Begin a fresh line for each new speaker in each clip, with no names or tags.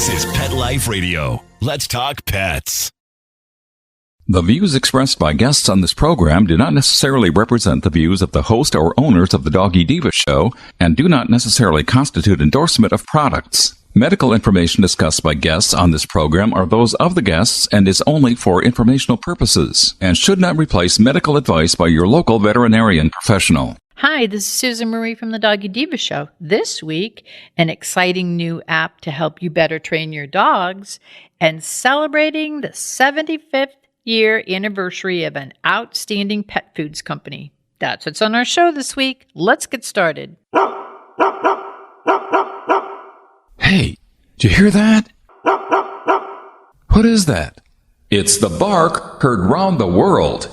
This is Pet Life Radio. Let's talk pets.
The views expressed by guests on this program do not necessarily represent the views of the host or owners of the Doggy Diva show and do not necessarily constitute endorsement of products. Medical information discussed by guests on this program are those of the guests and is only for informational purposes and should not replace medical advice by your local veterinarian professional.
Hi, this is Susan Marie from the Doggy Diva Show. This week, an exciting new app to help you better train your dogs and celebrating the 75th year anniversary of an outstanding pet foods company. That's what's on our show this week. Let's get started.
Hey, did you hear that? What is that? It's the bark heard round the world.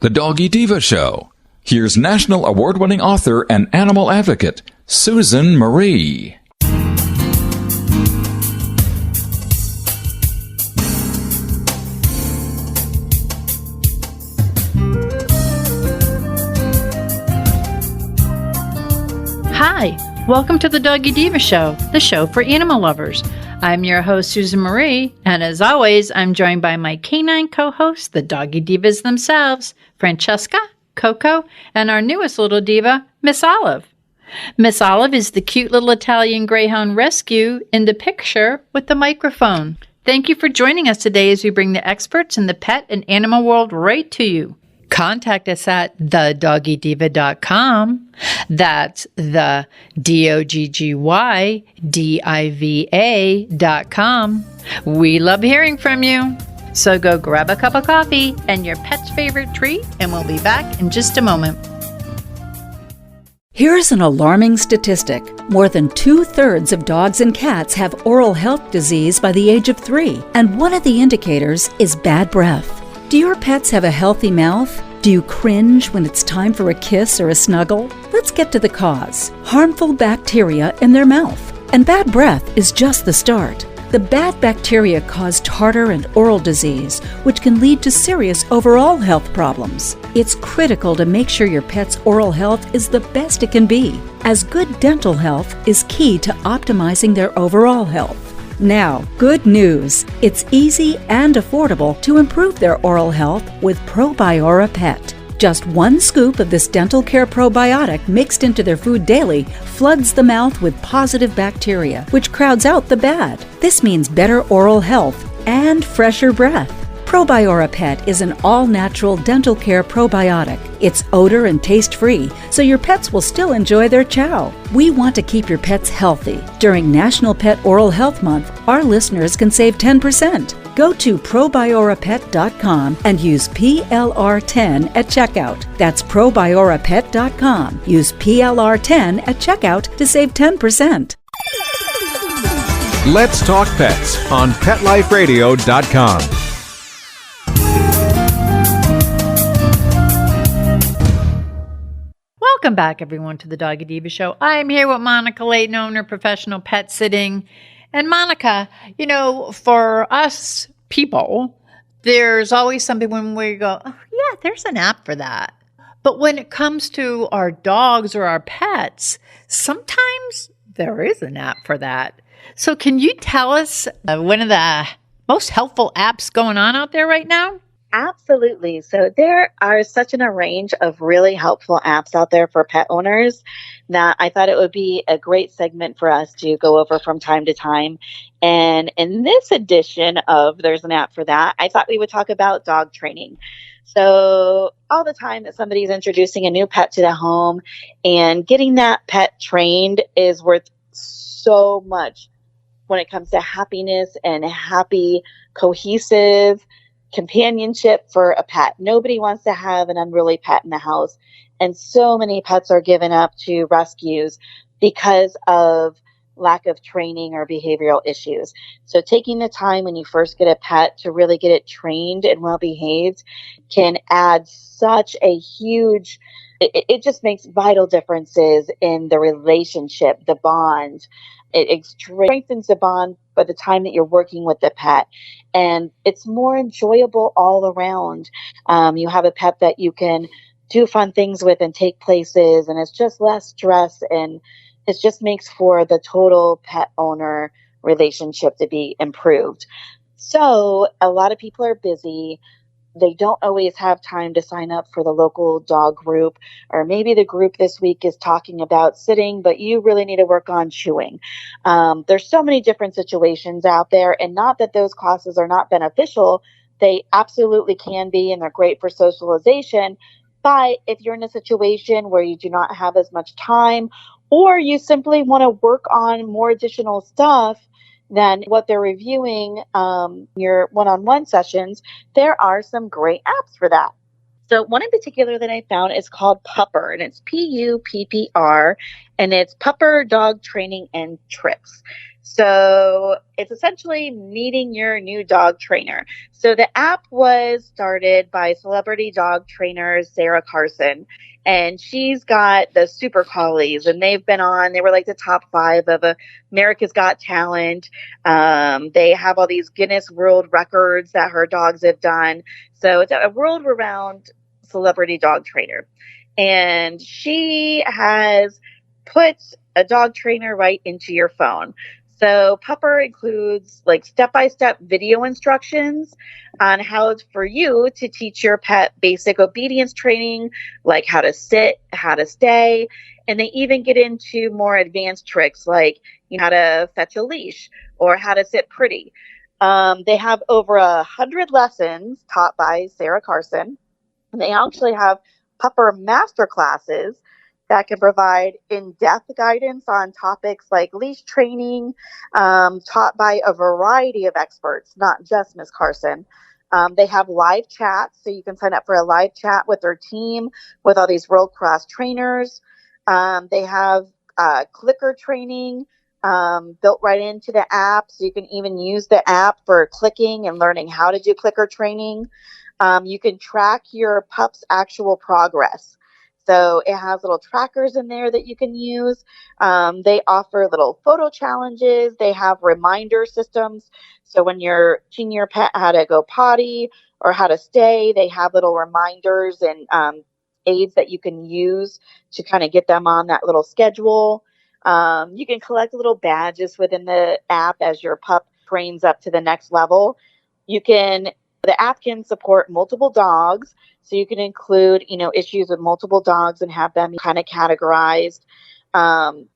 The Doggy Diva Show. Here's national award-winning author and animal advocate, Susan Marie.
Hi, welcome to the Doggy Diva Show, the show for animal lovers. I'm your host, Susan Marie, and as always, I'm joined by my canine co-hosts, the Doggy Divas themselves, Francesca, Coco, and our newest little diva, Miss Olive. Miss Olive is the cute little Italian Greyhound rescue in the picture with the microphone. Thank you for joining us today as we bring the experts in the pet and animal world right to you. Contact us at thedoggydiva.com. That's the DOGGYDIVA.com. We love hearing from you. So go grab a cup of coffee and your pet's favorite treat, and we'll be back in just a moment.
Here's an alarming statistic. More than 2/3 of dogs and cats have oral health disease by the age of 3, and one of the indicators is bad breath. Do your pets have a healthy mouth? Do you cringe when it's time for a kiss or a snuggle? Let's get to the cause. Harmful bacteria in their mouth. And bad breath is just the start. The bad bacteria cause tartar and oral disease, which can lead to serious overall health problems. It's critical to make sure your pet's oral health is the best it can be, as good dental health is key to optimizing their overall health. Now, good news. It's easy and affordable to improve their oral health with Probiora Pet. Just 1 scoop of this dental care probiotic mixed into their food daily floods the mouth with positive bacteria, which crowds out the bad. This means better oral health and fresher breath. Probiora Pet is an all-natural dental care probiotic. It's odor and taste-free, so your pets will still enjoy their chow. We want to keep your pets healthy. During National Pet Oral Health Month, our listeners can save 10%. Go to probiorapet.com and use PLR10 at checkout. That's probiorapet.com. Use PLR10 at checkout to save 10%.
Let's Talk Pets on PetLifeRadio.com.
Welcome back, everyone, to the Doggy Diva Show. I'm here with Monica Leighton, owner of Professional Pet Sitting. And Monica, you know, for us people, there's always something when we go, oh, yeah, there's an app for that. But when it comes to our dogs or our pets, sometimes there is an app for that. So can you tell us one of the most helpful apps going on out there right now?
Absolutely. So there are such an range of really helpful apps out there for pet owners that I thought it would be a great segment for us to go over from time to time. And in this edition of There's an App for That, I thought we would talk about dog training. So all the time that somebody's introducing a new pet to the home and getting that pet trained is worth so much when it comes to happiness and happy, cohesive companionship for a pet. Nobody wants to have an unruly pet in the house. And so many pets are given up to rescues because of lack of training or behavioral issues. So taking the time when you first get a pet to really get it trained and well behaved can add such a huge, it just makes vital differences in the relationship, the bond. It strengthens the bond by the time that you're working with the pet. And it's more enjoyable all around. You have a pet that you can do fun things with and take places, and it's just less stress, and it just makes for the total pet owner relationship to be improved. So a lot of people are busy. They don't always have time to sign up for the local dog group, or maybe the group this week is talking about sitting, but you really need to work on chewing. There's so many different situations out there, and not that those classes are not beneficial. They absolutely can be, and they're great for socialization. But if you're in a situation where you do not have as much time, or you simply want to work on more additional stuff than what they're reviewing your one-on-one sessions, there are some great apps for that. So one in particular that I found is called Pupper, and it's Puppr, and it's Pupper Dog Training and Tricks. So it's essentially meeting your new dog trainer. So the app was started by celebrity dog trainer Sarah Carson, and she's got the super collies, and they were like the top 5 of America's Got Talent. They have all these Guinness World Records that her dogs have done. So it's a world-renowned celebrity dog trainer. And she has put a dog trainer right into your phone. So Pupper includes like step-by-step video instructions on how for you to teach your pet basic obedience training, like how to sit, how to stay. And they even get into more advanced tricks like how to fetch a leash or how to sit pretty. They have over 100 lessons taught by Sarah Carson. And they actually have Pupper master classes that can provide in-depth guidance on topics like leash training, taught by a variety of experts, not just Ms. Carson. They have live chats, so you can sign up for a live chat with their team, with all these world-class trainers. They have clicker training built right into the app, so you can even use the app for clicking and learning how to do clicker training. You can track your pup's actual progress. So it has little trackers in there that you can use. They offer little photo challenges. They have reminder systems. So when you're teaching your pet how to go potty or how to stay, they have little reminders and aids that you can use to kind of get them on that little schedule. You can collect little badges within the app as your pup trains up to the next level. The app can support multiple dogs, so you can include, issues with multiple dogs and have them kind of categorized.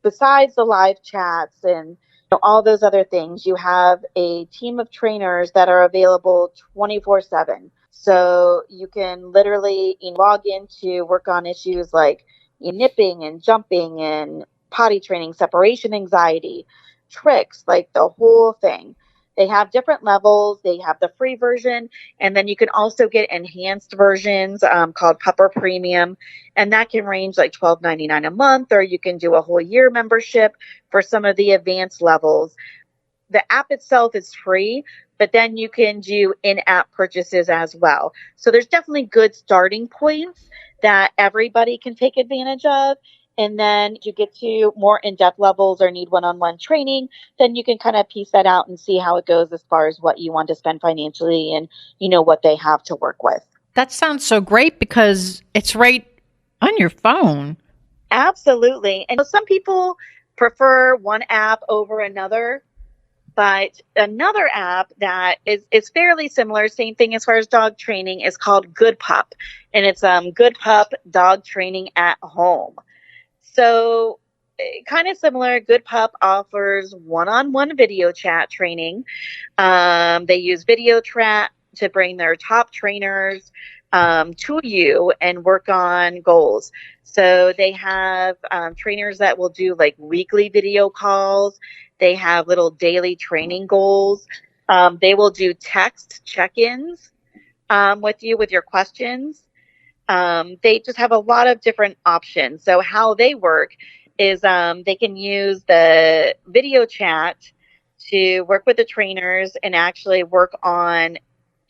Besides the live chats and all those other things, you have a team of trainers that are available 24/7. So you can literally log in to work on issues like nipping and jumping and potty training, separation anxiety, tricks, like the whole thing. They have different levels. They have the free version, and then you can also get enhanced versions called Pupper Premium, and that can range like $12.99 a month, or you can do a whole year membership for some of the advanced levels. The app itself is free, but then you can do in-app purchases as well. So there's definitely good starting points that everybody can take advantage of. And then you get to more in-depth levels or need one-on-one training, then you can kind of piece that out and see how it goes as far as what you want to spend financially and, what they have to work with.
That sounds so great because it's right on your phone.
Absolutely. And some people prefer one app over another, but another app that is fairly similar, same thing as far as dog training, is called Good Pup. And it's Good Pup Dog Training at Home. So kind of similar, Good Pup offers one-on-one video chat training. They use video chat to bring their top trainers to you and work on goals. So they have trainers that will do like weekly video calls. They have little daily training goals. They will do text check-ins with you with your questions. They just have a lot of different options. So how they work is they can use the video chat to work with the trainers and actually work on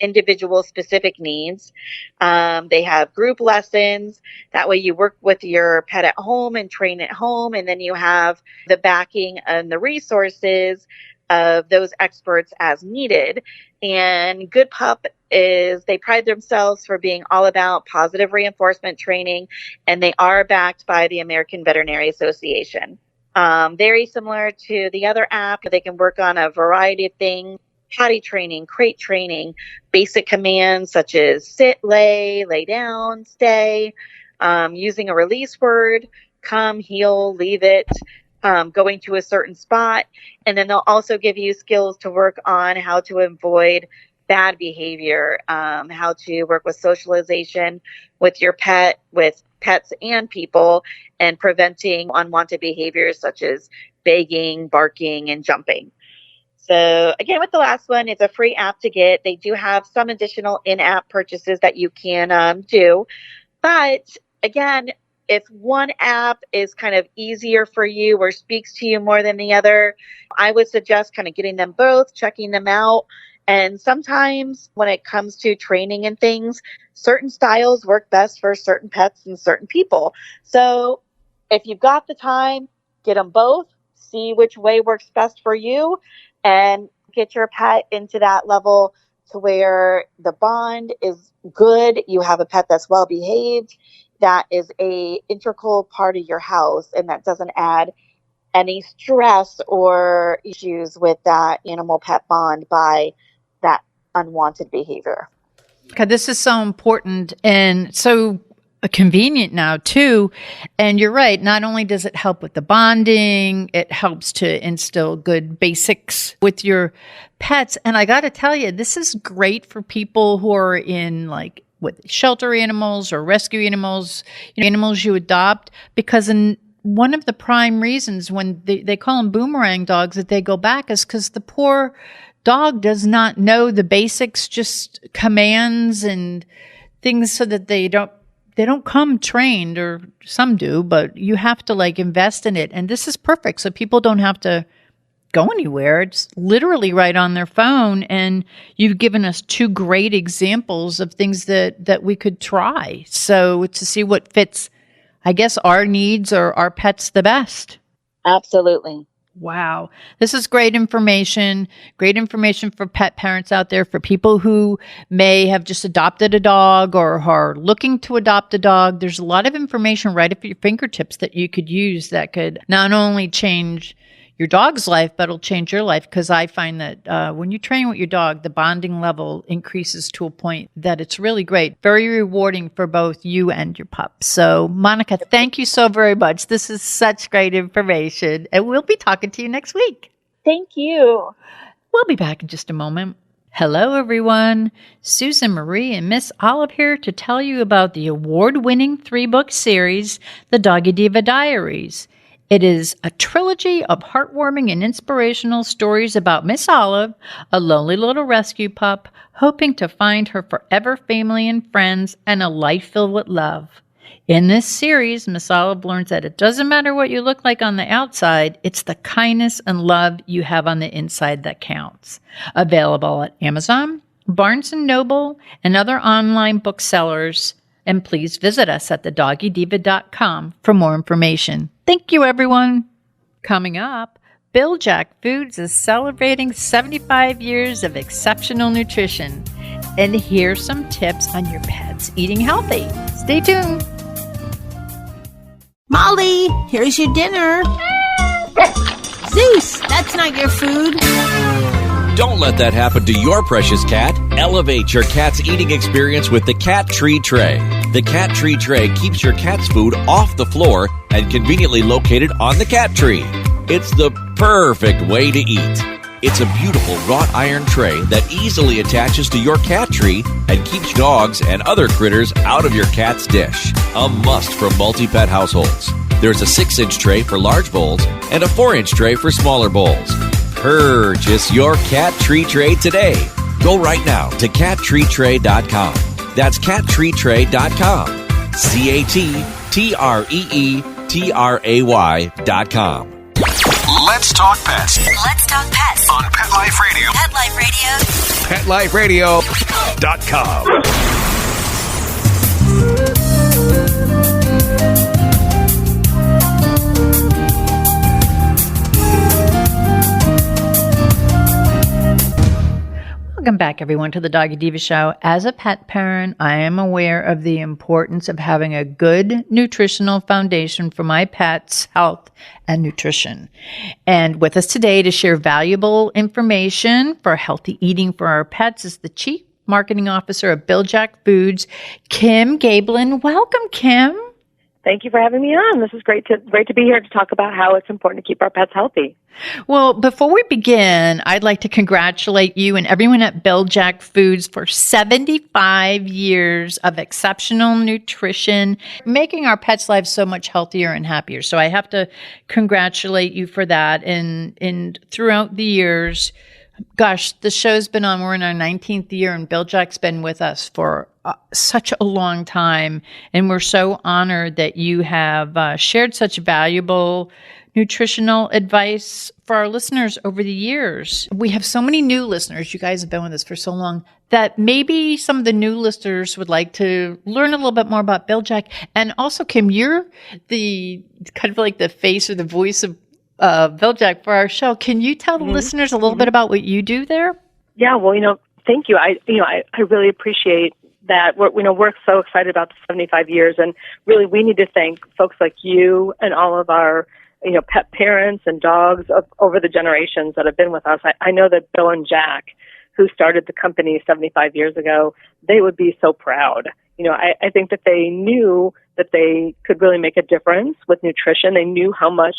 individual specific needs. They have group lessons. That way you work with your pet at home and train at home. And then you have the backing and the resources of those experts as needed. And Good Pup they pride themselves for being all about positive reinforcement training, and they are backed by the American Veterinary Association. Very similar to the other app. They can work on a variety of things: potty training, crate training, basic commands such as sit, lay down, stay, using a release word, come, heel, leave it, going to a certain spot. And then they'll also give you skills to work on how to avoid bad behavior, how to work with socialization with your pet, with pets and people, and preventing unwanted behaviors such as begging, barking, and jumping. So again, with the last one, it's a free app to get. They do have some additional in-app purchases that you can do. But again, if one app is kind of easier for you or speaks to you more than the other, I would suggest kind of getting them both, checking them out. And sometimes when it comes to training and things, certain styles work best for certain pets and certain people. So if you've got the time, get them both, see which way works best for you, and get your pet into that level to where the bond is good. You have a pet that's well behaved, that is a integral part of your house, and that doesn't add any stress or issues with that animal pet bond by that unwanted behavior.
Okay, this is so important and so convenient now too. And you're right. Not only does it help with the bonding, it helps to instill good basics with your pets. And I got to tell you, this is great for people who are in like with shelter animals or rescue animals, animals you adopt, because one of the prime reasons when they call them boomerang dogs that they go back is because the poor dog does not know the basics, just commands and things, so that they don't come trained, or some do, but you have to like invest in it. And this is perfect. So people don't have to go anywhere. It's literally right on their phone. And you've given us two great examples of things that we could try. So to see what fits, I guess, our needs or our pets the best.
Absolutely.
Wow. This is great information for pet parents out there, for people who may have just adopted a dog or are looking to adopt a dog. There's a lot of information right at your fingertips that you could use that could not only change your dog's life, but it'll change your life. Because I find that when you train with your dog, the bonding level increases to a point that it's really great. Very rewarding for both you and your pup. So, Monica, thank you so very much. This is such great information. And we'll be talking to you next week.
Thank you.
We'll be back in just a moment. Hello, everyone. Susan Marie and Miss Olive here to tell you about the award-winning 3-book series, The Doggy Diva Diaries. It is a trilogy of heartwarming and inspirational stories about Miss Olive, a lonely little rescue pup, hoping to find her forever family and friends and a life filled with love. In this series, Miss Olive learns that it doesn't matter what you look like on the outside, it's the kindness and love you have on the inside that counts. Available at Amazon, Barnes & Noble, and other online booksellers. And please visit us at thedoggydiva.com for more information. Thank you, everyone. Coming up, Bil-Jac Foods is celebrating 75 years of exceptional nutrition. And here's some tips on your pets eating healthy. Stay tuned.
Molly, here's your dinner. Zeus, that's not your food.
Don't let that happen to your precious cat. Elevate your cat's eating experience with the Cat Tree Tray. The Cat Tree Tray keeps your cat's food off the floor and conveniently located on the cat tree. It's the perfect way to eat. It's a beautiful wrought iron tray that easily attaches to your cat tree and keeps dogs and other critters out of your cat's dish. A must for multi-pet households. There's a 6-inch tray for large bowls and a 4-inch tray for smaller bowls. Purchase your Cat Tree Tray today. Go right now to cattreetray.com. That's cattreetray.com. cattreetray.com.
Let's talk pets
Let's talk pets
on Pet Life Radio.
Pet Life Radio.
PetLifeRadio.com.
Welcome back, everyone, to the Doggy Diva Show. As a pet parent, I am aware of the importance of having a good nutritional foundation for my pet's health and nutrition. And with us today to share valuable information for healthy eating for our pets is the Chief Marketing Officer of Bil-Jac Foods, Kim Gaebelein. Welcome, Kim.
Thank you for having me on. This is great to be here to talk about how it's important to keep our pets healthy.
Well, before we begin, I'd like to congratulate you and everyone at Bil-Jac Foods for 75 years of exceptional nutrition, making our pets' lives so much healthier and happier. So I have to congratulate you for that. And throughout the years, gosh, the show's been on. We're in our 19th year, and Bil-Jac's been with us for such a long time. And we're so honored that you have shared such valuable nutritional advice for our listeners over the years. We have so many new listeners. You guys have been with us for so long that maybe some of the new listeners would like to learn a little bit more about Bil-Jac. And also, Kim, you're the kind of like the face or the voice of Bil-Jac for our show. Can you tell the listeners a little bit about what you do there?
Yeah, well, thank you. I really appreciate that. We're so excited about the 75 years, and really we need to thank folks like you and all of our pet parents and dogs over the generations that have been with us. I know that Bill and Jack, who started the company 75 years ago, they would be so proud. I think that they knew that they could really make a difference with nutrition. They knew how much,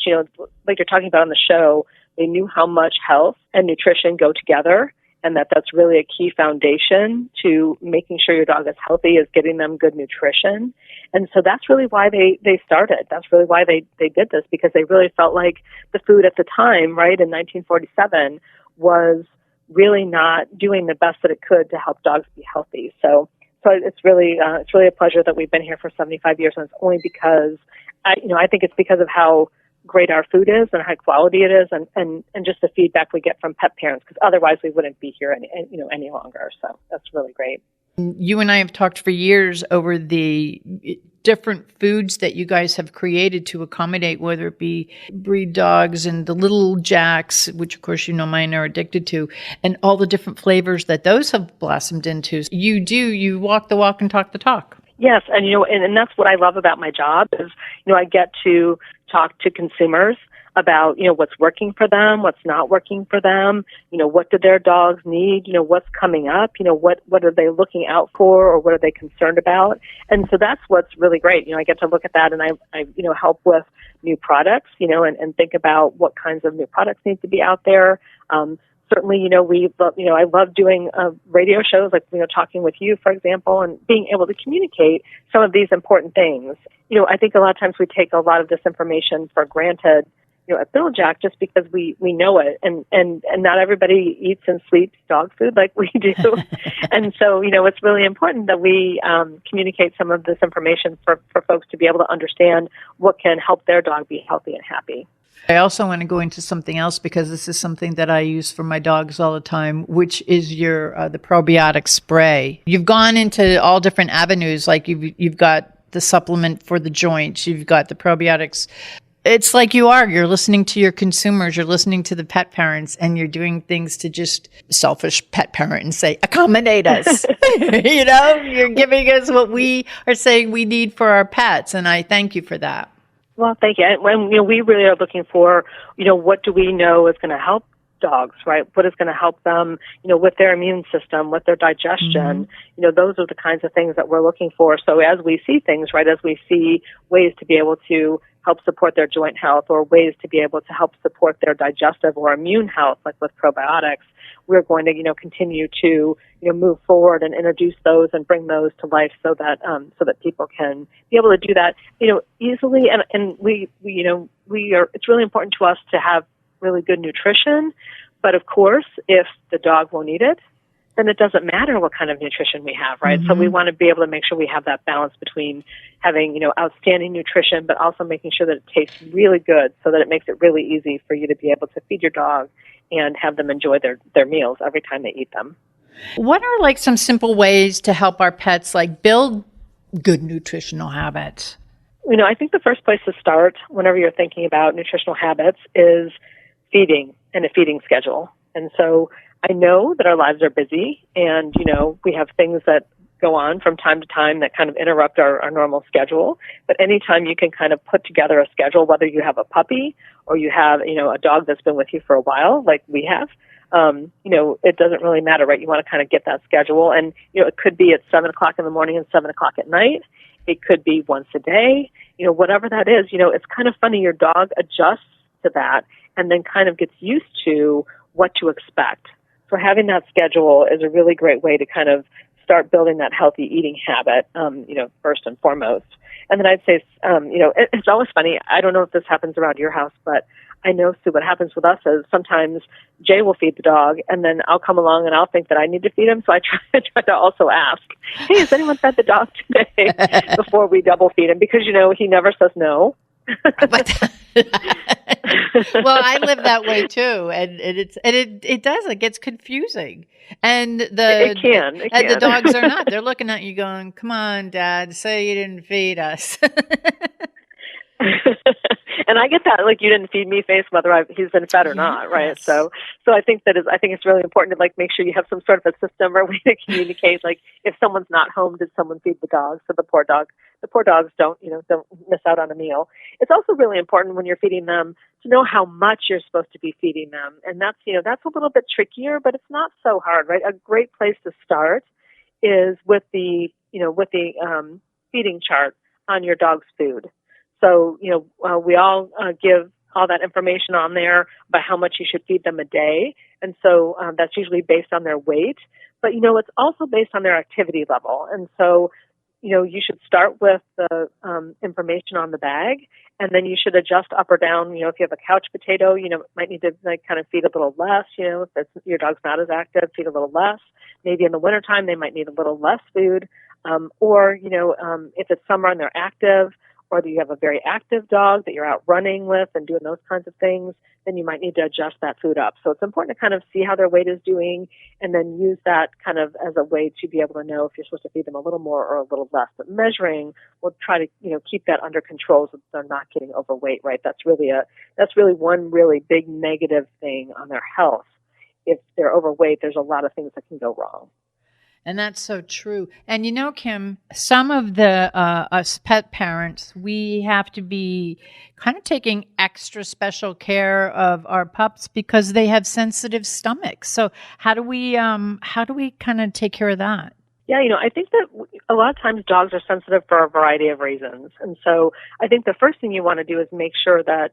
like you're talking about on the show, they knew how much health and nutrition go together, and that's really a key foundation to making sure your dog is healthy, is getting them good nutrition. And so that's really why they started. That's really why they did this, because they really felt like the food at the time, right, in 1947, was really not doing the best that it could to help dogs be healthy. So it's really a pleasure that we've been here for 75 years, and it's only because I think it's because of how great our food is and high quality it is, and just the feedback we get from pet parents, because otherwise we wouldn't be here any longer. So that's really great.
You and I have talked for years over the different foods that you guys have created to accommodate, whether it be breed dogs and the little Jacks, which of course mine are addicted to, and all the different flavors that those have blossomed into. You walk the walk and talk the talk.
Yes, and that's what I love about my job is, I get to talk to consumers about, what's working for them, what's not working for them, what do their dogs need, what's coming up, what are they looking out for, or what are they concerned about. And so that's what's really great. I get to look at that, and I help with new products, and think about what kinds of new products need to be out there. Certainly, I love doing radio shows, like, talking with you, for example, and being able to communicate some of these important things. I think a lot of times we take a lot of this information for granted, at Bil-Jac, just because we know it, and not everybody eats and sleeps dog food like we do. And so, it's really important that we communicate some of this information for folks to be able to understand what can help their dog be healthy and happy.
I also want to go into something else, because this is something that I use for my dogs all the time, which is the probiotic spray. You've gone into all different avenues, like you've got the supplement for the joints, you've got the probiotics. It's like you're listening to your consumers, you're listening to the pet parents, and you're doing things to just selfish pet parent and say, accommodate us. You're giving us what we are saying we need for our pets. And I thank you for that.
Well, thank you. When we really are looking for, what do we know is going to help dogs, right? What is going to help them, with their immune system, with their digestion. Those are the kinds of things that we're looking for. So as we see things, right, as we see ways to be able to help support their joint health, or ways to be able to help support their digestive or immune health, like with probiotics, we're going to, continue to, move forward and introduce those and bring those to life so that people can be able to do that, easily. And it's really important to us to have really good nutrition. But of course, if the dog won't eat it, then it doesn't matter what kind of nutrition we have, right? So we want to be able to make sure we have that balance between having, outstanding nutrition, but also making sure that it tastes really good, so that it makes it really easy for you to be able to feed your dog and have them enjoy their meals every time they eat them.
What are some simple ways to help our pets build good nutritional habits?
I think the first place to start whenever you're thinking about nutritional habits is feeding and a feeding schedule. And so I know that our lives are busy and, we have things that go on from time to time that kind of interrupt our normal schedule. But anytime you can kind of put together a schedule, whether you have a puppy or you have, a dog that's been with you for a while, like we have, it doesn't really matter, right? You want to kind of get that schedule. And, it could be at 7 o'clock in the morning and 7 o'clock at night. It could be once a day, whatever that is. It's kind of funny. Your dog adjusts to that and then kind of gets used to what to expect. So having that schedule is a really great way to kind of start building that healthy eating habit, first and foremost. And then I'd say, it's always funny. I don't know if this happens around your house, but I know, Sue, what happens with us is sometimes Jay will feed the dog, and then I'll come along and I'll think that I need to feed him. So I try to also ask, hey, has anyone fed the dog today before we double feed him? Because, he never says no.
Well, I live that way too, and it does. It gets confusing, and it can. And the dogs are not. They're looking at you, going, "Come on, Dad, say you didn't feed us."
And I get that, like, you didn't feed me face, whether he's been fed or not, right?
Yes.
So I think it's really important to make sure you have some sort of a system or way to communicate. Like, if someone's not home, did someone feed the dog? So the poor dogs don't miss out on a meal. It's also really important when you're feeding them to know how much you're supposed to be feeding them, and that's a little bit trickier, but it's not so hard, right? A great place to start is with the feeding chart on your dog's food. So, we all give all that information on there about how much you should feed them a day. And so that's usually based on their weight. But, it's also based on their activity level. And so, you should start with the information on the bag, and then you should adjust up or down. If you have a couch potato, might need to kind of feed a little less. If your dog's not as active, feed a little less. Maybe in the wintertime, they might need a little less food. Or if it's summer and they're active, or that you have a very active dog that you're out running with and doing those kinds of things, then you might need to adjust that food up. So it's important to kind of see how their weight is doing and then use that kind of as a way to be able to know if you're supposed to feed them a little more or a little less. But measuring will try to, keep that under control so that they're not getting overweight, right? That's really one really big negative thing on their health. If they're overweight, there's a lot of things that can go wrong.
And that's so true. And Kim, some of the us pet parents, we have to be kind of taking extra special care of our pups because they have sensitive stomachs. So how do we kind of take care of that?
Yeah, I think that a lot of times dogs are sensitive for a variety of reasons. And so I think the first thing you want to do is make sure that,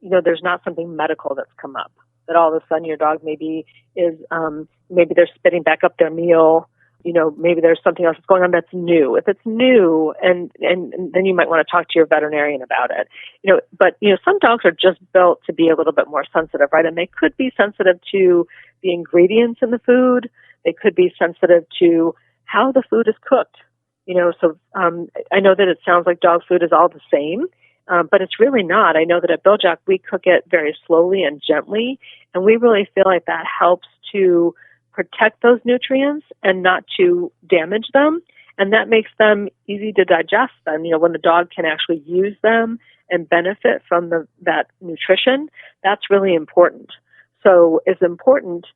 there's not something medical that's come up, that all of a sudden your dog maybe they're spitting back up their meal. Maybe there's something else that's going on that's new. If it's new, and then you might want to talk to your veterinarian about it. But some dogs are just built to be a little bit more sensitive, right? And they could be sensitive to the ingredients in the food. They could be sensitive to how the food is cooked. So I know that it sounds like dog food is all the same, but it's really not. I know that at Bil-Jac we cook it very slowly and gently, and we really feel like that helps to protect those nutrients and not to damage them. And that makes them easy to digest then, when the dog can actually use them and benefit from that nutrition, that's really important. So it's important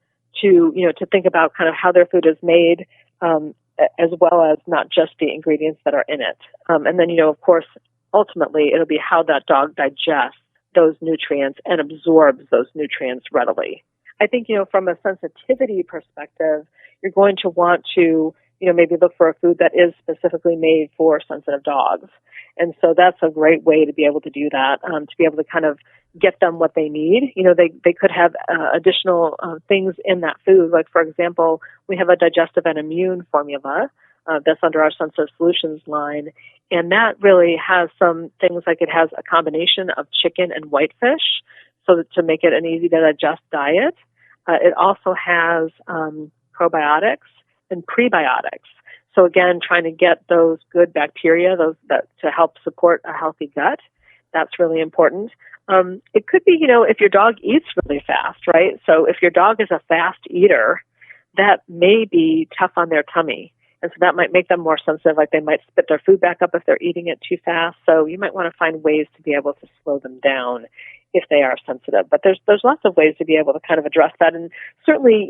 to think about kind of how their food is made, as well as not just the ingredients that are in it. And then, of course, ultimately it'll be how that dog digests those nutrients and absorbs those nutrients readily. I think, from a sensitivity perspective, you're going to want to, maybe look for a food that is specifically made for sensitive dogs. And so that's a great way to be able to do that, to be able to kind of get them what they need. They could have additional things in that food. Like, for example, we have a digestive and immune formula that's under our Sensitive Solutions line. And that really has some things like it has a combination of chicken and whitefish, so that to make it an easy to digest diet. It also has probiotics and prebiotics. So again, trying to get those good bacteria, that to help support a healthy gut. That's really important. It could be, if your dog eats really fast, right? So if your dog is a fast eater, that may be tough on their tummy. And so that might make them more sensitive, like they might spit their food back up if they're eating it too fast. So you might want to find ways to be able to slow them down if they are sensitive. But there's lots of ways to be able to kind of address that. And certainly,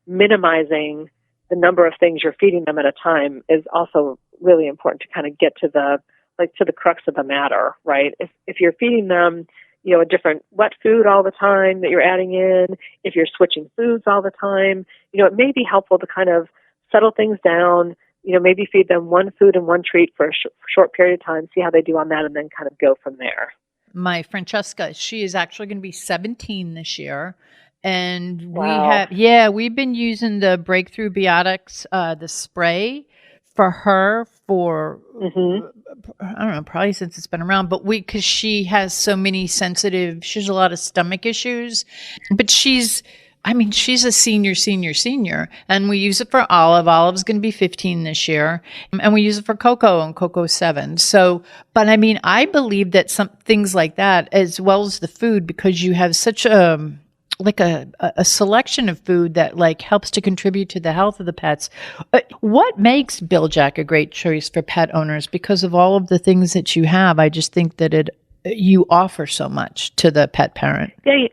minimizing the number of things you're feeding them at a time is also really important to kind of get to the crux of the matter, right? If you're feeding them, a different wet food all the time that you're adding in, if you're switching foods all the time, it may be helpful to kind of settle things down, maybe feed them one food and one treat for a short period of time, see how they do on that, and then kind of go from there.
My Francesca, she is actually going to be 17 this year. And
Wow.
we've been using the Breakthrough Biotics, the spray for her for, I don't know, probably since it's been around, but because she has so many she has a lot of stomach issues, but she's a senior, and we use it for Olive. Olive's going to be 15 this year, and we use it for Coco, and Coco's 7. So, but I believe that some things like that, as well as the food, because you have such a selection of food that helps to contribute to the health of the pets. What makes Bil-Jac a great choice for pet owners? Because of all of the things that you have, I just think that you offer so much to the pet parent.
Yeah,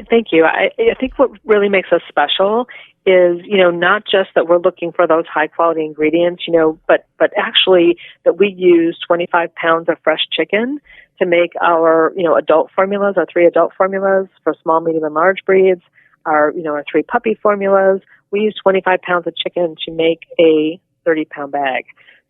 thank you. I think what really makes us special is, not just that we're looking for those high quality ingredients, but actually that we use 25 pounds of fresh chicken to make our, adult formulas, our 3 adult formulas for small, medium, and large breeds, our 3 puppy formulas. We use 25 pounds of chicken to make a 30-pound bag.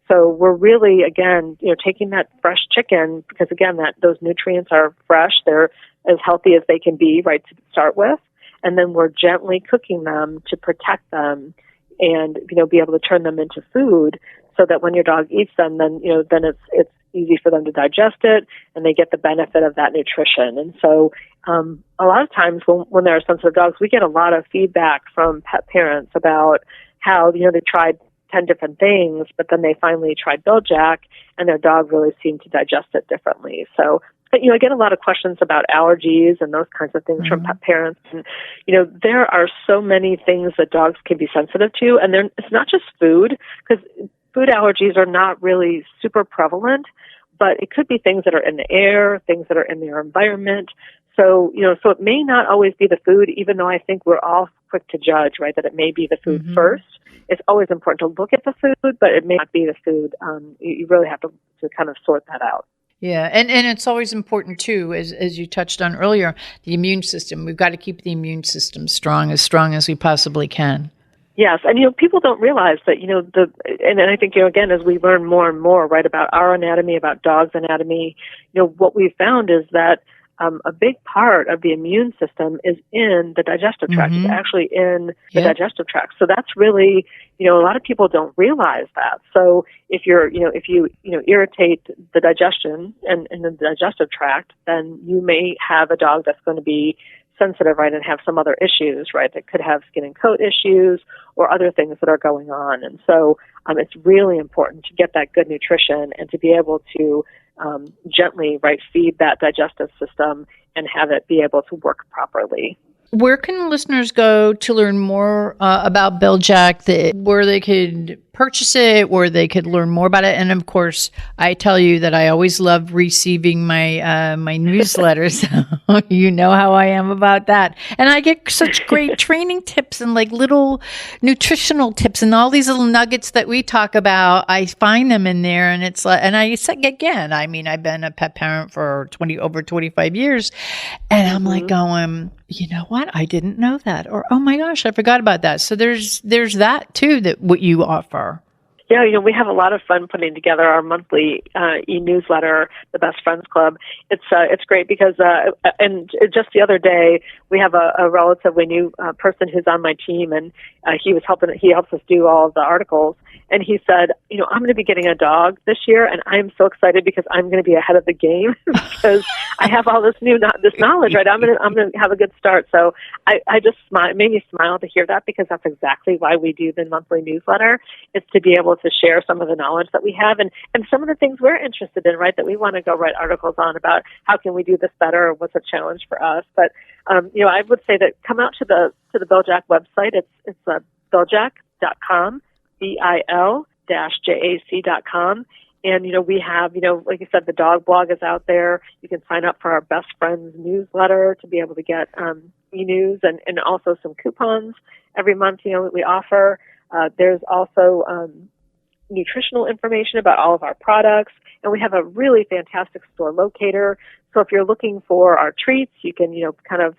So we're really, again, taking that fresh chicken, because again, those nutrients are fresh. They're as healthy as they can be, right, to start with. And then we're gently cooking them to protect them and, be able to turn them into food so that when your dog eats them, then it's easy for them to digest it and they get the benefit of that nutrition. And so a lot of times when there are sensitive dogs, we get a lot of feedback from pet parents about how, they tried 10 different things, but then they finally tried Bil-Jac and their dog really seemed to digest it differently. So, I get a lot of questions about allergies and those kinds of things from pet parents. And, there are so many things that dogs can be sensitive to. And it's not just food, because food allergies are not really super prevalent, but it could be things that are in the air, things that are in their environment. So, so it may not always be the food, even though I think we're all quick to judge, right, that it may be the food first. It's always important to look at the food, but it may not be the food. You really have to kind of sort that out.
Yeah, and it's always important too, as you touched on earlier, the immune system. We've got to keep the immune system strong as we possibly can.
Yes, and people don't realize that and I think again, as we learn more and more, right, about our anatomy, about dogs' anatomy, what we've found is that a big part of the immune system is in the digestive tract. It's actually in the digestive tract. So that's really, a lot of people don't realize that. So if you irritate the digestion and in the digestive tract, then you may have a dog that's going to be sensitive, right, and have some other issues, right, that could have skin and coat issues or other things that are going on. And so it's really important to get that good nutrition and to be able to gently, right, feed that digestive system and have it be able to work properly.
Where can listeners go to learn more about Bil-Jac, where they could purchase it, where they could learn more about it? And of course, I tell you that I always love receiving my my newsletters. You know how I am about that. And I get such great training tips and little nutritional tips and all these little nuggets that we talk about. I find them in there, and it's and I say again, I've been a pet parent for over 25 years, and I'm going, you know what? I didn't know that. Or, oh my gosh, I forgot about that. So there's that too, that what you offer.
Yeah, we have a lot of fun putting together our monthly e-newsletter, The Best Friends Club. It's great because, and just the other day, we have a relatively new person who's on my team, and he helps us do all of the articles. And he said, I'm going to be getting a dog this year, and I'm so excited because I'm going to be ahead of the game because I have all this knowledge, right? I'm going to have a good start. So I just it made me smile to hear that, because that's exactly why we do the monthly newsletter. It's to be able to share some of the knowledge that we have and some of the things we're interested in, right? That we want to go write articles on about how can we do this better, or what's a challenge for us. But I would say that come out to the Bil-Jac website. It's Bil-Jac.com. BIL-JAC.com, And, we have, like you said, the dog blog is out there. You can sign up for our Best Friends newsletter to be able to get e-news and also some coupons every month, that we offer. There's also nutritional information about all of our products. And we have a really fantastic store locator. So if you're looking for our treats, you can, kind of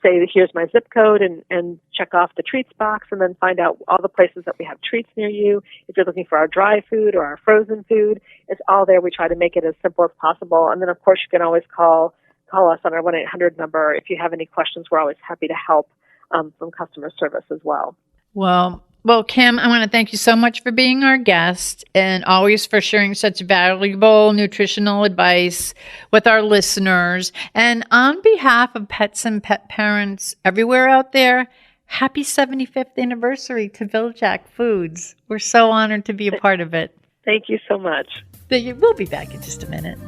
say, here's my zip code and check off the treats box and then find out all the places that we have treats near you. If you're looking for our dry food or our frozen food, it's all there. We try to make it as simple as possible. And then, of course, you can always call us on our 1-800 number. If you have any questions, we're always happy to help from customer service as well.
Well, Kim, I want to thank you so much for being our guest and always for sharing such valuable nutritional advice with our listeners. And on behalf of pets and pet parents everywhere out there, happy 75th anniversary to Bil-Jac Foods. We're so honored to be a part of it.
Thank you so much.
We'll be back in just a minute.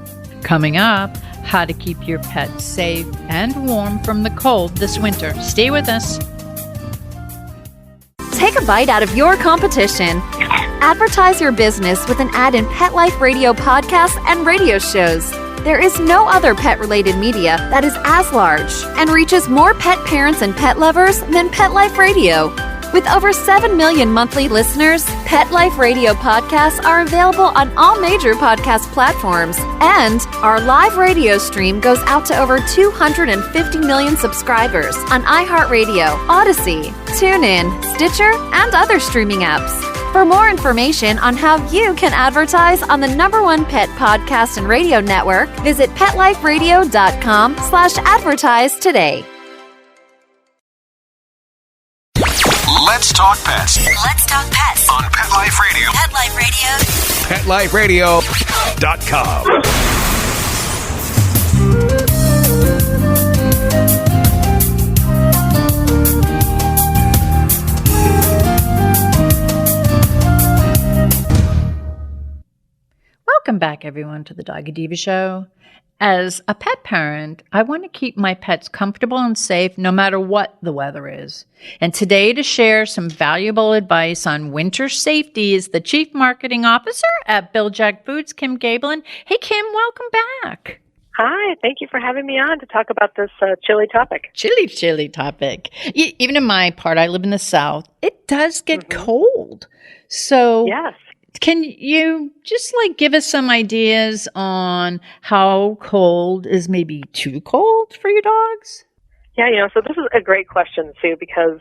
Coming up, how to keep your pets safe and warm from the cold this winter. Stay with us.
Take a bite out of your competition. Advertise your business with an ad in Pet Life Radio podcasts and radio shows. There is no other pet-related media that is as large and reaches more pet parents and pet lovers than Pet Life Radio. With over 7 million monthly listeners, Pet Life Radio podcasts are available on all major podcast platforms, and our live radio stream goes out to over 250 million subscribers on iHeartRadio, Odyssey, TuneIn, Stitcher, and other streaming apps. For more information on how you can advertise on the #1 pet podcast and radio network, visit PetLifeRadio.com/advertise today.
Let's talk pets.
Let's talk pets
On Pet Life Radio.
Pet Life Radio.
PetLifeRadio.com.
Welcome back, everyone, to the Doggy Diva Show. As a pet parent, I want to keep my pets comfortable and safe no matter what the weather is. And today, to share some valuable advice on winter safety, is the Chief Marketing Officer at Bil-Jac Foods, Kim Gaebelein. Hey, Kim, welcome back.
Hi, thank you for having me on to talk about this chilly topic.
Chilly topic. Even in my part, I live in the South, it does get cold. So
yes.
Can you just give us some ideas on how cold is maybe too cold for your dogs?
Yeah, so this is a great question, Sue, because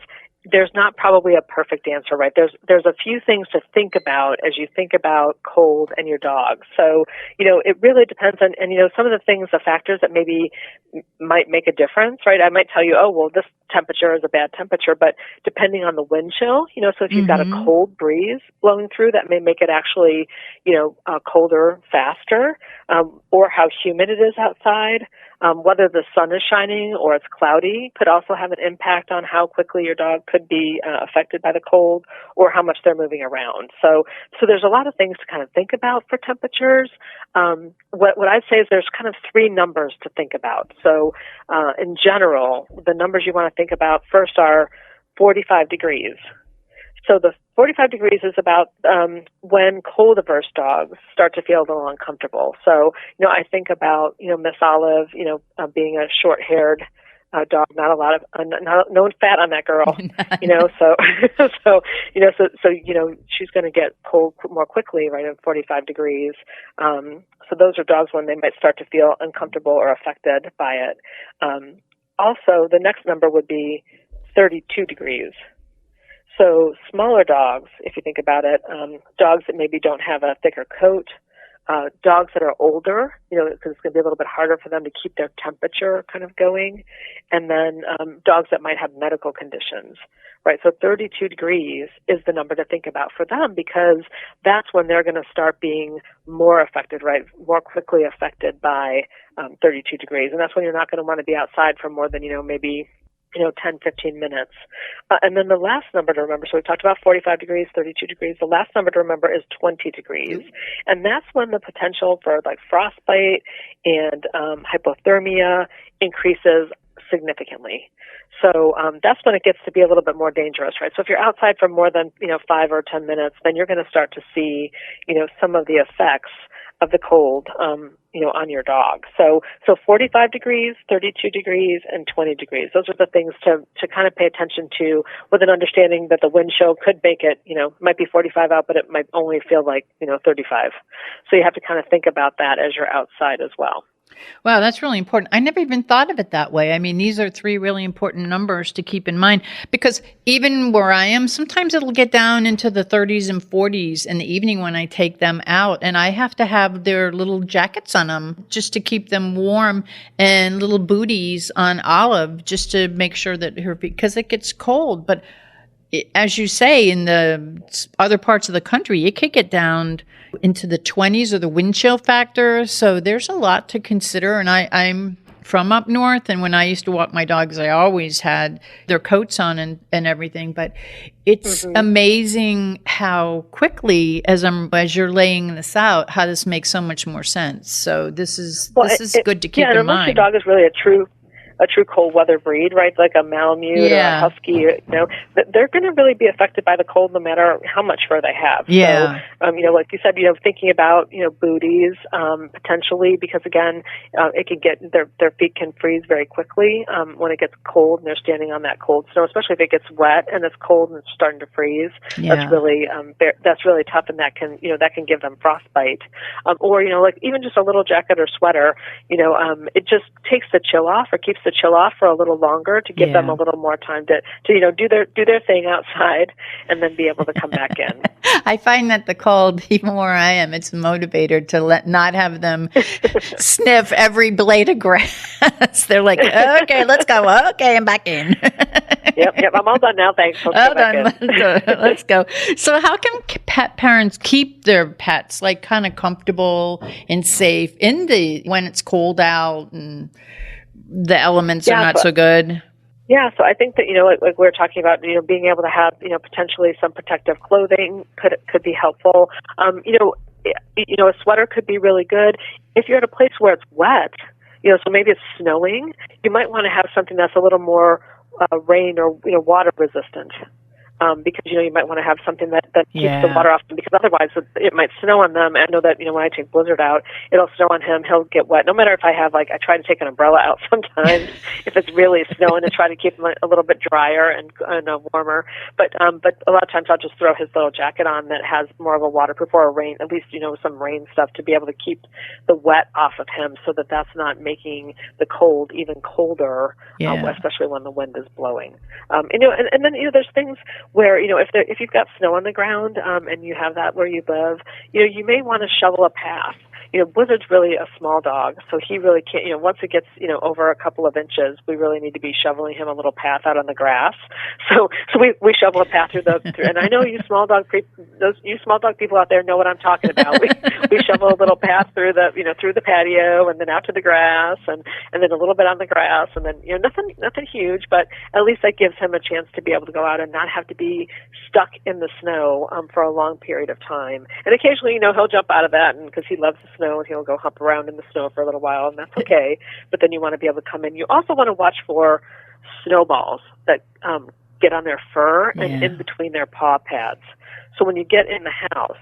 there's not probably a perfect answer, right? There's a few things to think about as you think about cold and your dog. So, it really depends on, and some of the things, the factors that maybe might make a difference, right? I might tell you, oh, well, this temperature is a bad temperature, but depending on the wind chill, so if you've got a cold breeze blowing through, that may make it actually, colder faster, or how humid it is outside. Whether the sun is shining or it's cloudy could also have an impact on how quickly your dog could be affected by the cold or how much they're moving around. So there's a lot of things to kind of think about for temperatures. What I'd say is there's kind of 3 numbers to think about. So in general, the numbers you want to think about first are 45 degrees. So the 45 degrees is about when cold-averse dogs start to feel a little uncomfortable. So, I think about, Miss Olive, being a short-haired dog, not a lot of, no fat on that girl, so she's going to get cold more quickly, right, at 45 degrees. So those are dogs when they might start to feel uncomfortable or affected by it. Also, the next number would be 32 degrees. So smaller dogs, if you think about it, dogs that maybe don't have a thicker coat, dogs that are older, because it's going to be a little bit harder for them to keep their temperature kind of going, and then dogs that might have medical conditions, right? So 32 degrees is the number to think about for them because that's when they're going to start being more affected, right? More quickly affected by 32 degrees. And that's when you're not going to want to be outside for more than, maybe 10, 15 minutes. And then the last number to remember, so we talked about 45 degrees, 32 degrees. The last number to remember is 20 degrees. And that's when the potential for frostbite and hypothermia increases significantly. So that's when it gets to be a little bit more dangerous, right? So if you're outside for more than, 5 or 10 minutes, then you're going to start to see, some of the effects the cold, on your dog. So 45 degrees, 32 degrees, and 20 degrees. Those are the things to kind of pay attention to, with an understanding that the wind chill could make it, might be 45 out, but it might only feel like, 35. So you have to kind of think about that as you're outside as well.
Wow, that's really important. I never even thought of it that way. I mean, these are 3 really important numbers to keep in mind, because even where I am, sometimes it'll get down into the 30s and 40s in the evening when I take them out, and I have to have their little jackets on them just to keep them warm, and little booties on Olive just to make sure that because it gets cold. But as you say, in the other parts of the country, it could get down into the 20s or the wind chill factor. So there's a lot to consider. And I'm from up north, and when I used to walk my dogs, I always had their coats on and everything. But it's amazing how quickly, as you're laying this out, how this makes so much more sense. So this is good to keep in mind.
Unless your dog is really a true cold weather breed, right? Like a Malamute or a Husky, they're going to really be affected by the cold no matter how much fur they have.
Yeah.
So, like you said, thinking about, booties, potentially, because again, it can get, their feet can freeze very quickly, when it gets cold and they're standing on that cold snow, especially if it gets wet and it's cold and it's starting to freeze. Yeah. That's really tough, and that can give them frostbite. Or, like even just a little jacket or sweater, it just takes the chill off, or keeps the chill off for a little longer, to give them a little more time to do their thing outside and then be able to come back in.
I find that the cold, even where I am, it's a motivator to not have them sniff every blade of grass. They're like, okay, let's go. Okay, I'm back in.
Yep. I'm all done now. Thanks.
All done. Let's go. So how can pet parents keep their pets like kind of comfortable and safe when it's cold out and the elements are not so good?
Yeah, so I think that, like we were talking about, being able to have, potentially some protective clothing could be helpful. A sweater could be really good. If you're at a place where it's wet, so maybe it's snowing, you might want to have something that's a little more rain or, water resistant. Because, you might want to have something that keeps the water off them, because otherwise it might snow on them. I know that, when I take Blizzard out, it'll snow on him. He'll get wet. No matter if I have, I try to take an umbrella out sometimes if it's really snowing, to try to keep him a little bit drier and warmer. But a lot of times I'll just throw his little jacket on that has more of a waterproof, or a rain, at least, some rain stuff, to be able to keep the wet off of him, so that that's not making the cold even colder, especially when the wind is blowing. And then there's things where, if you've got snow on the ground, and you have that where you live, you may want to shovel a path. Blizzard's really a small dog, so he really can't, once it gets, over a couple of inches, we really need to be shoveling him a little path out on the grass. So we shovel a path through and I know you small dog people out there know what I'm talking about. We shovel a little path through the patio, and then out to the grass, and then a little bit on the grass, and then, nothing huge, but at least that gives him a chance to be able to go out and not have to be stuck in the snow, for a long period of time. And occasionally, he'll jump out of that, and because he loves the snow, and he'll go hump around in the snow for a little while, and that's okay. But then you want to be able to come in. You also want to watch for snowballs that get on their fur and in between their paw pads. So when you get in the house,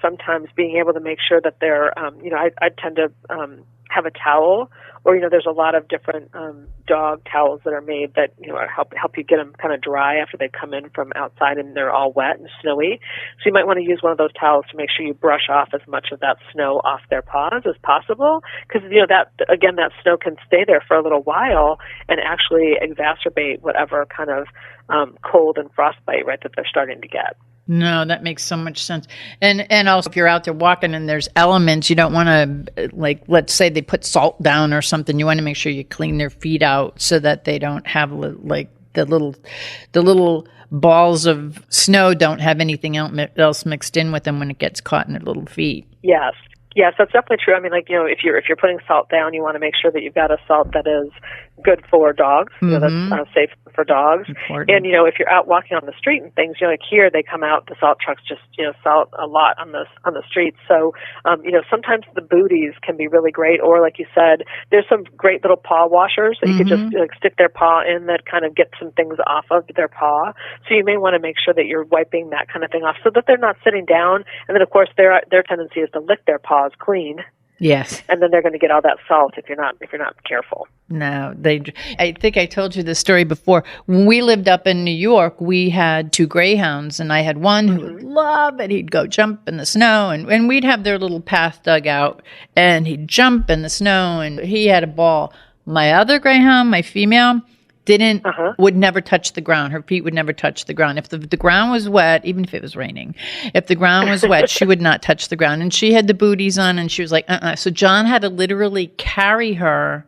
sometimes being able to make sure that they're, I tend to have a towel, or, there's a lot of different dog towels that are made that, help you get them kind of dry after they come in from outside and they're all wet and snowy. So you might want to use one of those towels to make sure you brush off as much of that snow off their paws as possible, because, that snow can stay there for a little while and actually exacerbate whatever kind of cold and frostbite, right, that they're starting to get.
No, that makes so much sense. And also, if you're out there walking and there's elements, you don't want to, let's say they put salt down or something, you want to make sure you clean their feet out so that they don't have, the little balls of snow don't have anything else mixed in with them when it gets caught in their little feet.
Yes, that's definitely true. I mean, if you're putting salt down, you want to make sure that you've got a salt that is good for dogs.
Mm-hmm.
That's safe for dogs.
Important.
And if you're out walking on the street and things, like here they come out, the salt trucks just salt a lot on the streets. So sometimes the booties can be really great, or like you said, there's some great little paw washers that you could just stick their paw in that kind of get some things off of their paw. So you may want to make sure that you're wiping that kind of thing off so that they're not sitting down. And then of course their tendency is to lick their paws clean.
Yes.
And then they're going to get all that salt if you're not careful.
No, I think I told you this story before. When we lived up in New York, we had 2 greyhounds, and I had one who would love it. He'd go jump in the snow, and we'd have their little path dug out, and he'd jump in the snow, and he had a ball. My other greyhound, my female, would never touch the ground. Her feet would never touch the ground. If the ground was wet, even if it was raining, if the ground was wet, she would not touch the ground. And she had the booties on, and she was like, So John had to literally carry her,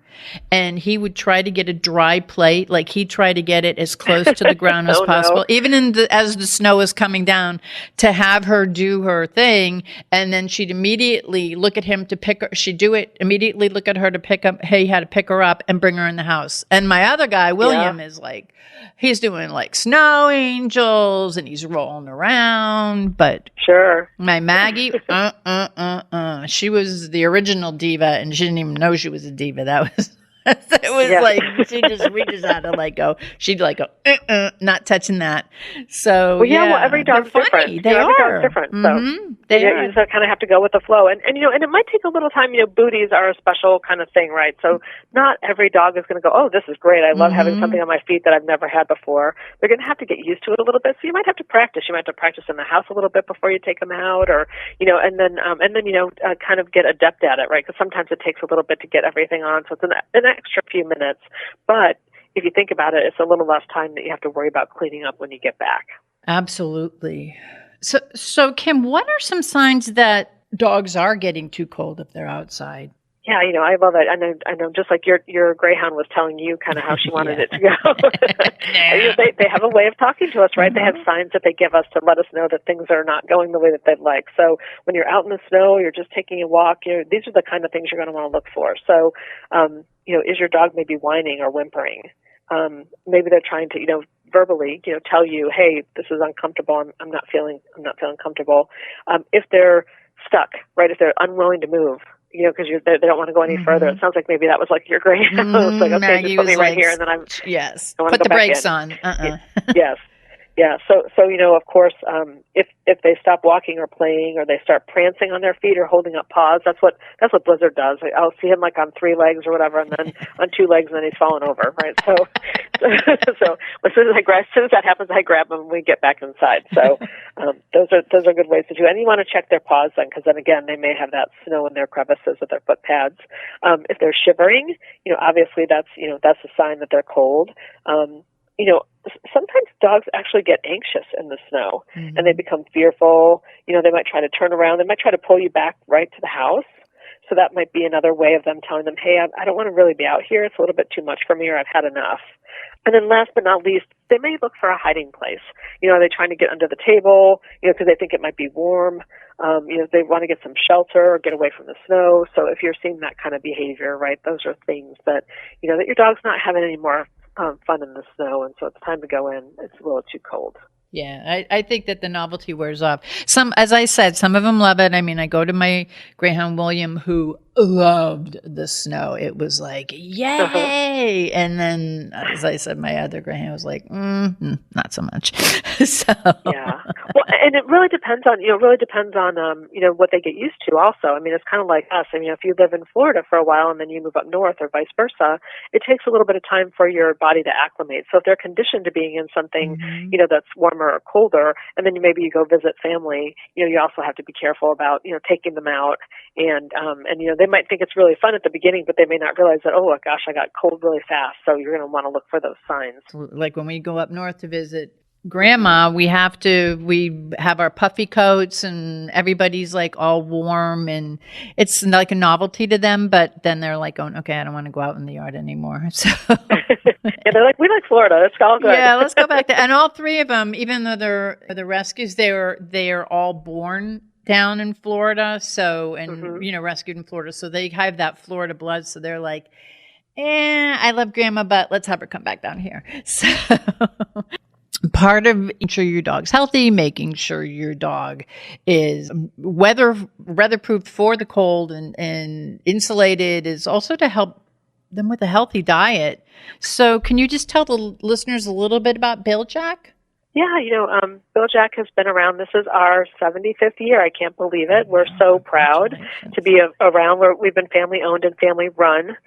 and he would try to get a dry plate. Like he'd try to get it as close to the ground as possible, even as the snow was coming down, to have her do her thing. And then she'd immediately look at him to pick her. She'd do it, immediately look at her to pick up. He had to pick her up and bring her in the house. And my other guy, William, is like, he's doing like snow angels and he's rolling around. But
sure,
my Maggie, she was the original diva, and she didn't even know she was a diva. That was it was like we just had to let go. She'd like go, not touching that. So
every dog's different.
They
are.
Every
dog's different. So
they
you just kind of have to go with the flow, and it might take a little time. Booties are a special kind of thing, right? So not every dog is going to go, oh, this is great. I love having something on my feet that I've never had before. They're going to have to get used to it a little bit. So you might have to practice. You might have to practice in the house a little bit before you take them out, or and then kind of get adept at it, right? Because sometimes it takes a little bit to get everything on. So it's an extra few minutes, but if you think about it, it's a little less time that you have to worry about cleaning up when you get back.
Absolutely. So Kim, what are some signs that dogs are getting too cold if they're outside?
Yeah, I love it. I know. Just like your greyhound was telling you, kind of how she wanted it to go. They have a way of talking to us, right? They have signs that they give us to let us know that things are not going the way that they'd like. So when you're out in the snow, you're just taking a walk. These are the kind of things you're going to want to look for. So, is your dog maybe whining or whimpering? Maybe they're trying to, verbally, tell you, hey, this is uncomfortable. I'm not feeling comfortable. If they're stuck, right? If they're unwilling to move. Because they don't want to go any further. It sounds like maybe that was like your greyhound. It's like, okay,
Maggie
just put me right here, and then
put the brakes on.
Yes. Yeah. So of course, if they stop walking or playing, or they start prancing on their feet or holding up paws, that's what Blizzard does. I'll see him like on 3 legs or whatever, and then on 2 legs, and then he's falling over, right? So as soon as that happens, I grab him and we get back inside. So those are good ways to do it. And you want to check their paws then, because then again, they may have that snow in their crevices of their foot pads. If they're shivering, obviously that's a sign that they're cold. Sometimes dogs actually get anxious in the snow and they become fearful. They might try to turn around. They might try to pull you back right to the house. So that might be another way of them telling them, hey, I don't want to really be out here. It's a little bit too much for me, or I've had enough. And then last but not least, they may look for a hiding place. Are they trying to get under the table, because they think it might be warm? They want to get some shelter or get away from the snow. So if you're seeing that kind of behavior, right, those are things that, that your dog's not having any more fun in the snow, and so it's time to go in. It's a little too cold.
Yeah, I think that the novelty wears off. As I said, some of them love it. I mean, I go to my greyhound William, who loved the snow. It was like, yay! And then, as I said, my other greyhound was like, not so much. So
yeah, well, and it really depends on what they get used to. Also, I mean, it's kind of like us. I mean, if you live in Florida for a while and then you move up north, or vice versa, it takes a little bit of time for your body to acclimate. So if they're conditioned to being in something, that's warmer or colder, and then maybe you go visit family, you also have to be careful about taking them out, and they might think it's really fun at the beginning, but they may not realize that, oh gosh, I got cold really fast. So you're going to want to look for those signs.
Like when we go up north to visit Grandma, we have our puffy coats, and everybody's like all warm, and it's like a novelty to them, but then they're like going, okay, I don't want to go out in the yard anymore. So
yeah, they're like, we like Florida. It's all good.
Yeah, let's go back to, and all 3 of them, even though they're the rescues, they are all born down in Florida. So, and rescued in Florida. So they have that Florida blood. So they're like, I love grandma, but let's have her come back down here. So part of making sure your dog's healthy, making sure your dog is weatherproof for the cold and insulated is also to help them with a healthy diet. So can you just tell the listeners a little bit about Bil-Jac?
Yeah, Bil-Jac has been around. This is our 75th year. I can't believe it. We're so proud to be around. We've been family owned and family run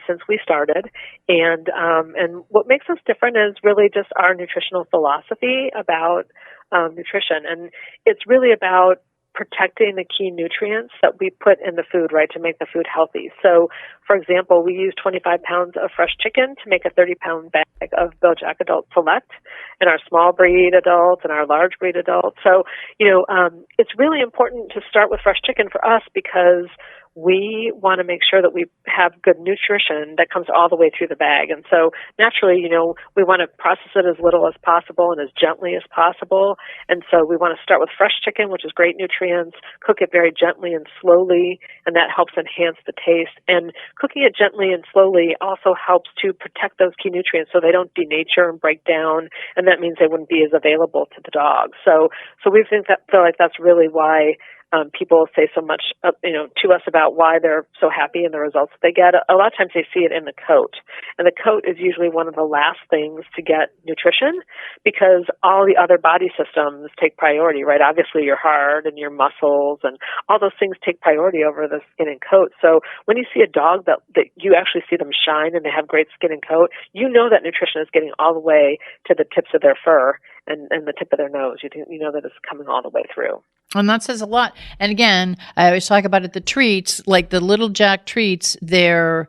since we started. And what makes us different is really just our nutritional philosophy about nutrition. And it's really about protecting the key nutrients that we put in the food, right, to make the food healthy. So, for example, we use 25 pounds of fresh chicken to make a 30-pound bag of Bil-Jac Adult Select and our small breed adults and our large breed adults. So, it's really important to start with fresh chicken for us because we want to make sure that we have good nutrition that comes all the way through the bag. And so naturally, we want to process it as little as possible and as gently as possible. And so we want to start with fresh chicken, which is great nutrients, cook it very gently and slowly, and that helps enhance the taste. And cooking it gently and slowly also helps to protect those key nutrients so they don't denature and break down, and that means they wouldn't be as available to the dog. So we feel like that's really why people say so much, to us about why they're so happy in the results that they get. A lot of times they see it in the coat, and the coat is usually one of the last things to get nutrition because all the other body systems take priority, right? Obviously your heart and your muscles and all those things take priority over the skin and coat. So when you see a dog that you actually see them shine and they have great skin and coat, you know that nutrition is getting all the way to the tips of their fur and the tip of their nose. You know that it's coming all the way through.
And that says a lot. And again, I always talk about it, the treats, like the little Jack treats, they're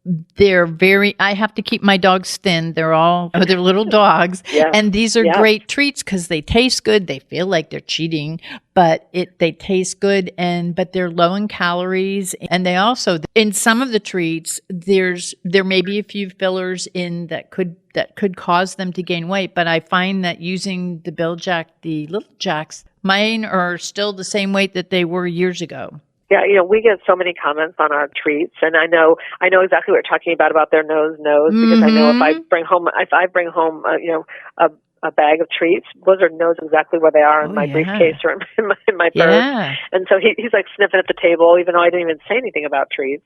very, I have to keep my dogs thin. They're little dogs.
Yeah.
And these are great treats because they taste good. They feel like they're cheating, but they taste good but they're low in calories. And they also, in some of the treats, there may be a few fillers in that could cause them to gain weight. But I find that using the Bil-Jac, the little Jacks, mine are still the same weight that they were years ago.
Yeah, we get so many comments on our treats, and I know exactly what you're talking about their nose, because I know if I bring home a bag of treats, Blizzard knows exactly where they are in my briefcase or in my purse. Yeah. And so he's like sniffing at the table, even though I didn't even say anything about treats.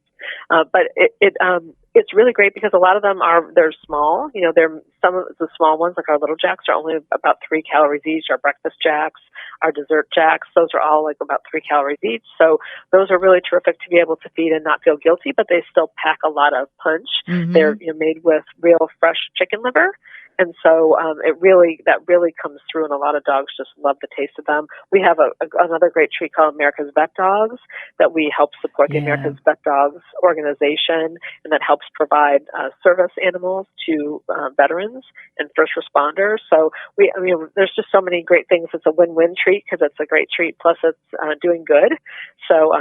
But it's really great because a lot of them they're small. They're some of the small ones, like our little Jacks, are only about 3 calories each. Our breakfast Jacks, our dessert Jacks, those are all like about 3 calories each. So those are really terrific to be able to feed and not feel guilty, but they still pack a lot of punch. Mm-hmm. They're made with real fresh chicken liver. And so that really comes through, and a lot of dogs just love the taste of them. We have another great treat called America's Vet Dogs that we help support the America's Vet Dogs organization, and that helps provide service animals to veterans and first responders. So there's just so many great things. It's a win-win treat because it's a great treat, plus it's doing good. So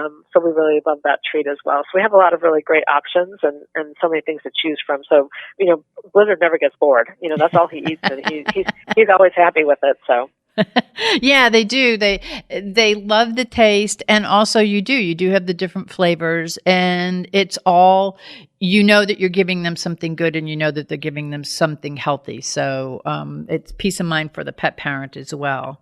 we really love that treat as well. So we have a lot of really great options and so many things to choose from. So, Blizzard never gets bored. That's all he eats, and he's always happy with it. So.
Yeah, they do. They love the taste, and also you do have the different flavors, and it's all, that you're giving them something good, and that they're giving them something healthy. So it's peace of mind for the pet parent as well.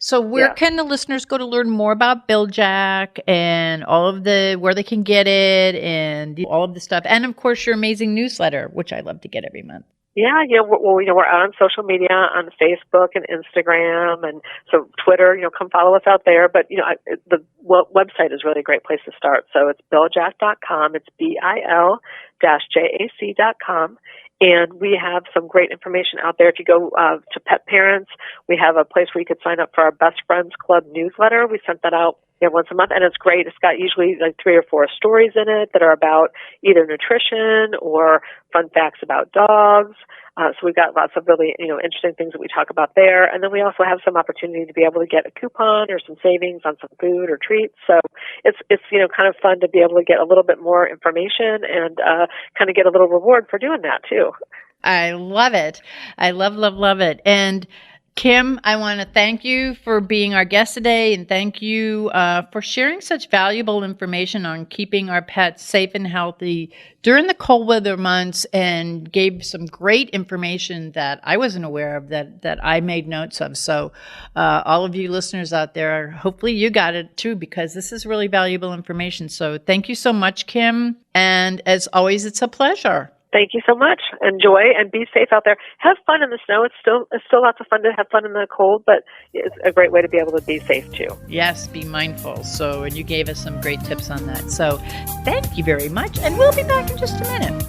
So where can the listeners go to learn more about Bil-Jac and all of where they can get it and all of the stuff, and of course your amazing newsletter, which I love to get every month?
Yeah, we're out on social media, on Facebook and Instagram, and so Twitter. Come follow us out there. But the website is really a great place to start. So it's Bil-Jac.com. It's BIL-JAC.com. And we have some great information out there. If you go to pet parents, we have a place where you could sign up for our Best Friends Club newsletter. We sent that out once a month, and it's great. It's got usually like 3 or 4 stories in it that are about either nutrition or fun facts about dogs. So we've got lots of really, interesting things that we talk about there. And then we also have some opportunity to be able to get a coupon or some savings on some food or treats. So it's kind of fun to be able to get a little bit more information and kind of get a little reward for doing that too.
I love it. I love it. And Kim, I want to thank you for being our guest today, and thank you for sharing such valuable information on keeping our pets safe and healthy during the cold weather months, and gave some great information that I wasn't aware of that I made notes of. So all of you listeners out there, hopefully you got it too, because this is really valuable information. So thank you so much, Kim. And as always, it's a pleasure.
Thank you so much. Enjoy and be safe out there. Have fun in the snow. It's still lots of fun to have fun in the cold, but it's a great way to be able to be safe too.
Yes, be mindful. So, and you gave us some great tips on that. So thank you very much. And we'll be back in just a minute.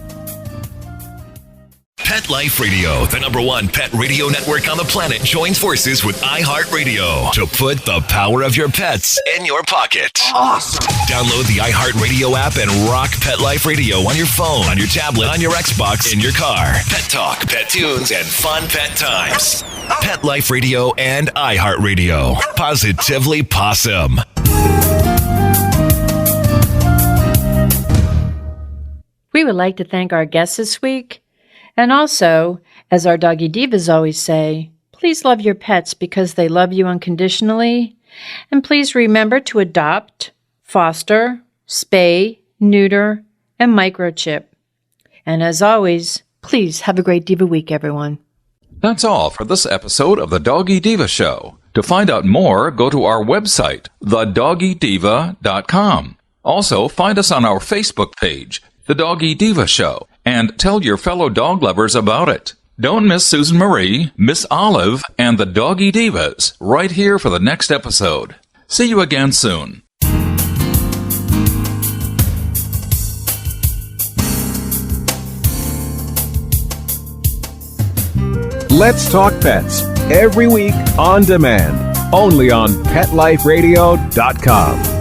Pet Life Radio, the #1 pet radio network on the planet, joins forces with iHeartRadio to put the power of your pets in your pocket. Awesome! Download the iHeartRadio app and rock Pet Life Radio on your phone, on your tablet, on your Xbox, in your car. Pet talk, pet tunes, and fun pet times. Pet Life Radio and iHeartRadio. Positively Possum.
We would like to thank our guests this week. And also, as our Doggy Divas always say, please love your pets because they love you unconditionally. And please remember to adopt, foster, spay, neuter, and microchip. And as always, please have a great Diva week, everyone.
That's all for this episode of the Doggy Diva Show. To find out more, go to our website, thedoggydiva.com. Also, find us on our Facebook page, The Doggy Diva Show, and tell your fellow dog lovers about it. Don't miss Susan Marie, Miss Olive, and the Doggy Divas right here for the next episode. See you again soon.
Let's Talk Pets, every week on demand, only on PetLifeRadio.com.